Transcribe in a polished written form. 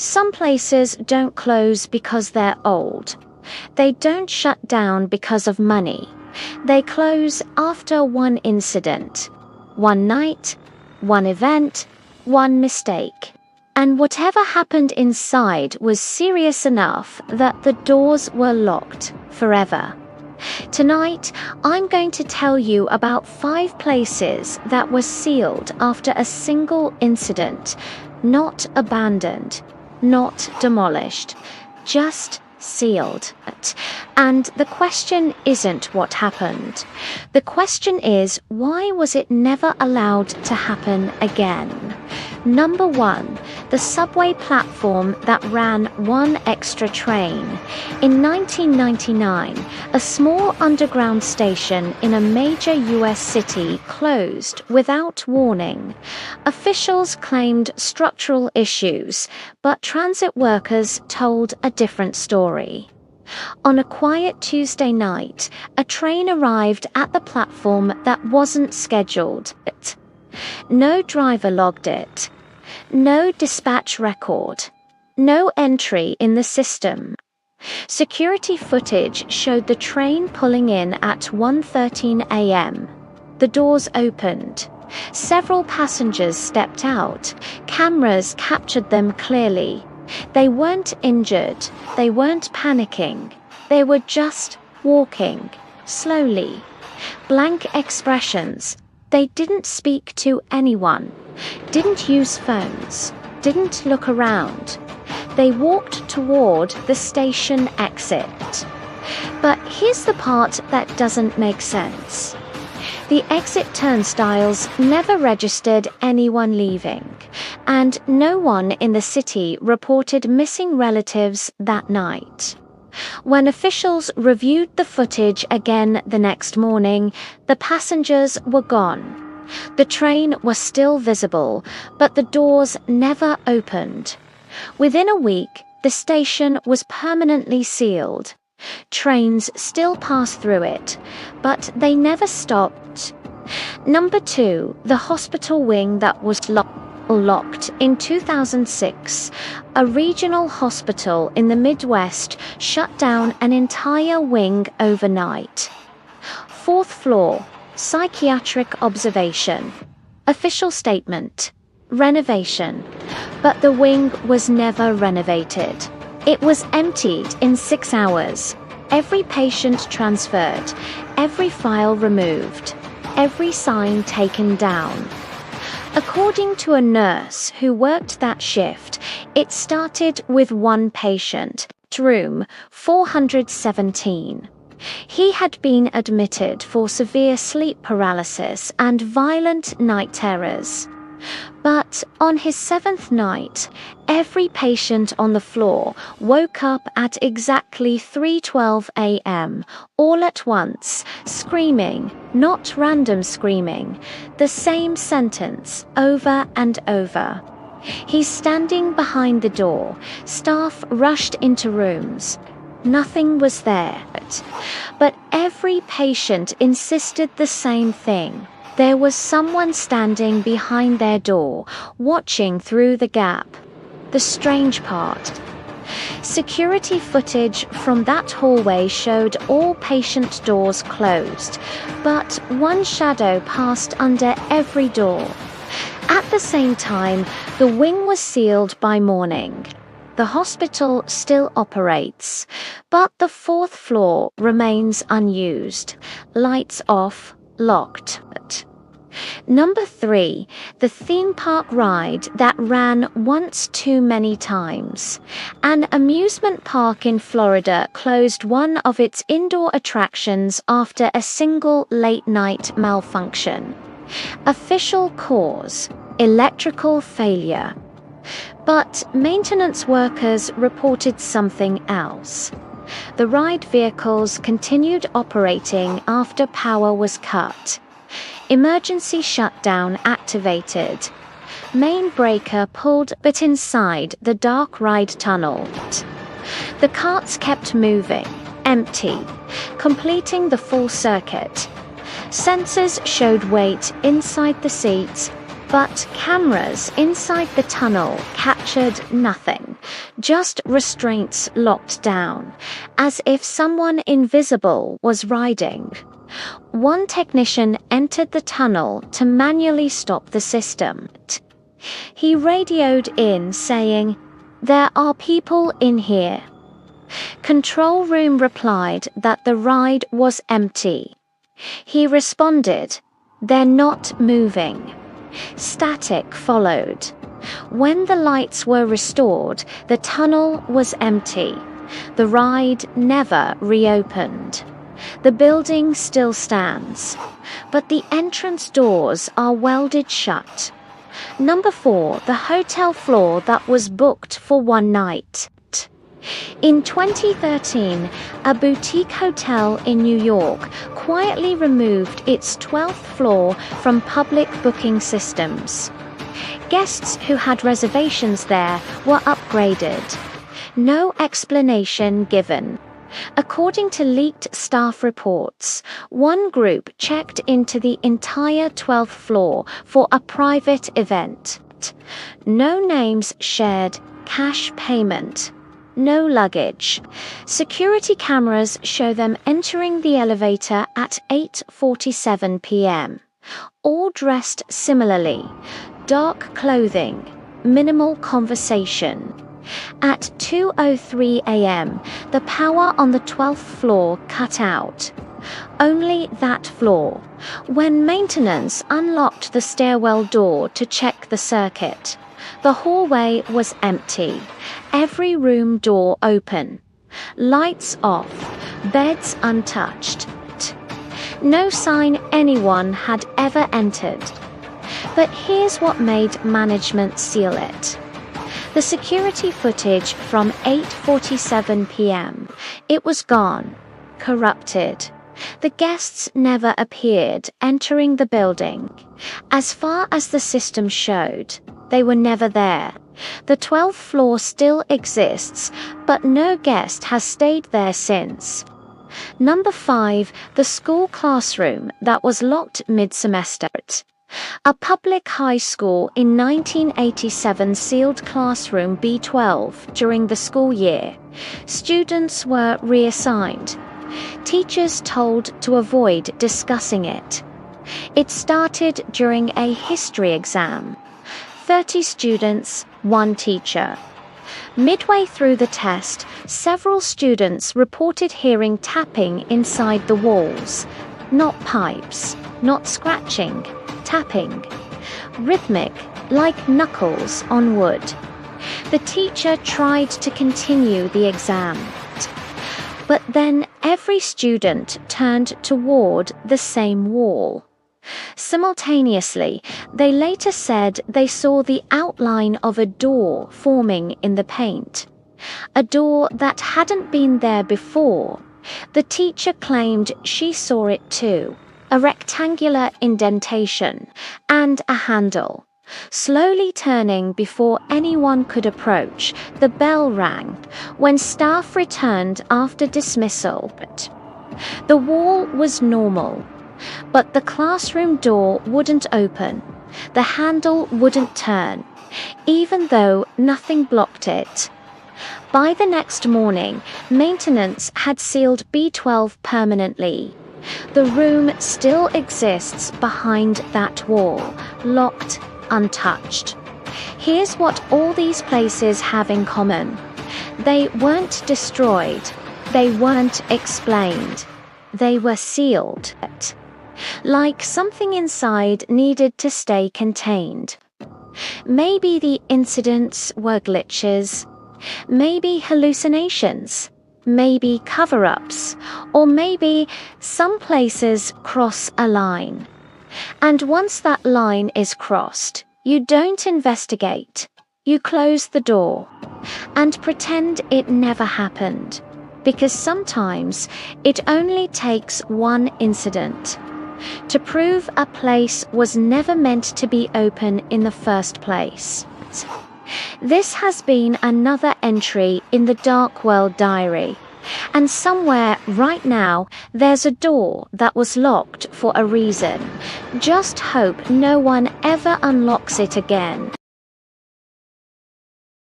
Some places don't close because they're old. They don't shut down because of money. They close after one incident, one night, one event, one mistake. And whatever happened inside was serious enough that the doors were locked forever. Tonight, I'm going to tell you about 5 places that were sealed after a single incident, not abandoned, not demolished, just sealed. And the question isn't what happened. The question is, why was it never allowed to happen again? Number 1, the subway platform that ran one extra train. In 1999, a small underground station in a major US city closed without warning. Officials claimed structural issues, but transit workers told a different story. On a quiet Tuesday night, a train arrived at the platform that wasn't scheduled. No driver logged it. No dispatch record. No entry in the system. Security footage showed the train pulling in at 1:13 a.m. The doors opened. Several passengers stepped out. Cameras captured them clearly. They weren't injured. They weren't panicking. They were just walking, slowly. Blank expressions. They didn't speak to anyone, didn't use phones, didn't look around. They walked toward the station exit. But here's the part that doesn't make sense. The exit turnstiles never registered anyone leaving, and no one in the city reported missing relatives that night. When officials reviewed the footage again the next morning, the passengers were gone. The train was still visible, but the doors never opened. Within a week, the station was permanently sealed. Trains still pass through it, but they never stopped. Number 2, the hospital wing that was locked in 2006. A regional hospital in the Midwest shut down an entire wing overnight. 4th floor, psychiatric observation. Official statement, renovation. But the wing was never renovated. It was emptied in 6 hours. Every patient transferred, every file removed, every sign taken down. According to a nurse who worked that shift, it started with one patient, room 417. He had been admitted for severe sleep paralysis and violent night terrors. But on his 7th night, every patient on the floor woke up at exactly 3:12 a.m., all at once, screaming, not random screaming, the same sentence over and over. He's standing behind the door. Staff rushed into rooms. Nothing was there. But every patient insisted the same thing. There was someone standing behind their door, watching through the gap. The strange part. Security footage from that hallway showed all patient doors closed, but one shadow passed under every door. At the same time, the wing was sealed by morning. The hospital still operates, but the 4th floor remains unused. Lights off, locked. Number 3, the theme park ride that ran once too many times. An amusement park in Florida closed one of its indoor attractions after a single late-night malfunction. Official cause, electrical failure. But maintenance workers reported something else. The ride vehicles continued operating after power was cut. Emergency shutdown activated. Main breaker pulled, but inside the dark ride tunnel. The carts kept moving, empty, completing the full circuit. Sensors showed weight inside the seats, But cameras inside the tunnel captured nothing, just restraints locked down, as if someone invisible was riding. One technician entered the tunnel to manually stop the system. He radioed in saying, "There are people in here." Control room replied that the ride was empty. He responded, "They're not moving." Static followed. When the lights were restored, the tunnel was empty. The ride never reopened. The building still stands, but the entrance doors are welded shut. Number 4, the hotel floor that was booked for one night. In 2013, a boutique hotel in New York quietly removed its 12th floor from public booking systems. Guests who had reservations there were upgraded. No explanation given. According to leaked staff reports, one group checked into the entire 12th floor for a private event. No names shared, cash payment. No luggage. Security cameras show them entering the elevator at 8:47 p.m. All dressed similarly. Dark clothing, minimal conversation. At 2:03 a.m., the power on the 12th floor cut out. Only that floor. When maintenance unlocked the stairwell door to check the circuit, the hallway was empty. Every room door open. Lights off. Beds untouched. No sign anyone had ever entered. But here's what made management seal it. The security footage from 8:47 p.m. It was gone. Corrupted. The guests never appeared entering the building. As far as the system showed, they were never there. The 12th floor still exists, but no guest has stayed there since. Number 5, the school classroom that was locked mid-semester. A public high school in 1987 sealed classroom B12 during the school year. Students were reassigned. Teachers told to avoid discussing it. It started during a history exam. 30 students, 1 teacher. Midway through the test, several students reported hearing tapping inside the walls. Not pipes, not scratching, tapping. Rhythmic, like knuckles on wood. The teacher tried to continue the exam. But then every student turned toward the same wall. Simultaneously, they later said they saw the outline of a door forming in the paint. A door that hadn't been there before. The teacher claimed she saw it too. A rectangular indentation and a handle. Slowly turning before anyone could approach, the bell rang when staff returned after dismissal. The wall was normal. But the classroom door wouldn't open. The handle wouldn't turn, even though nothing blocked it. By the next morning, maintenance had sealed B12 permanently. The room still exists behind that wall, locked, untouched. Here's what all these places have in common. They weren't destroyed. They weren't explained. They were sealed. Like something inside needed to stay contained. Maybe the incidents were glitches, maybe hallucinations, maybe cover-ups, or maybe some places cross a line. And once that line is crossed, you don't investigate. You close the door and pretend it never happened, because sometimes it only takes one incident to prove a place was never meant to be open in the first place. This has been another entry in the Dark World Diary. And somewhere right now, there's a door that was locked for a reason. Just hope no one ever unlocks it again.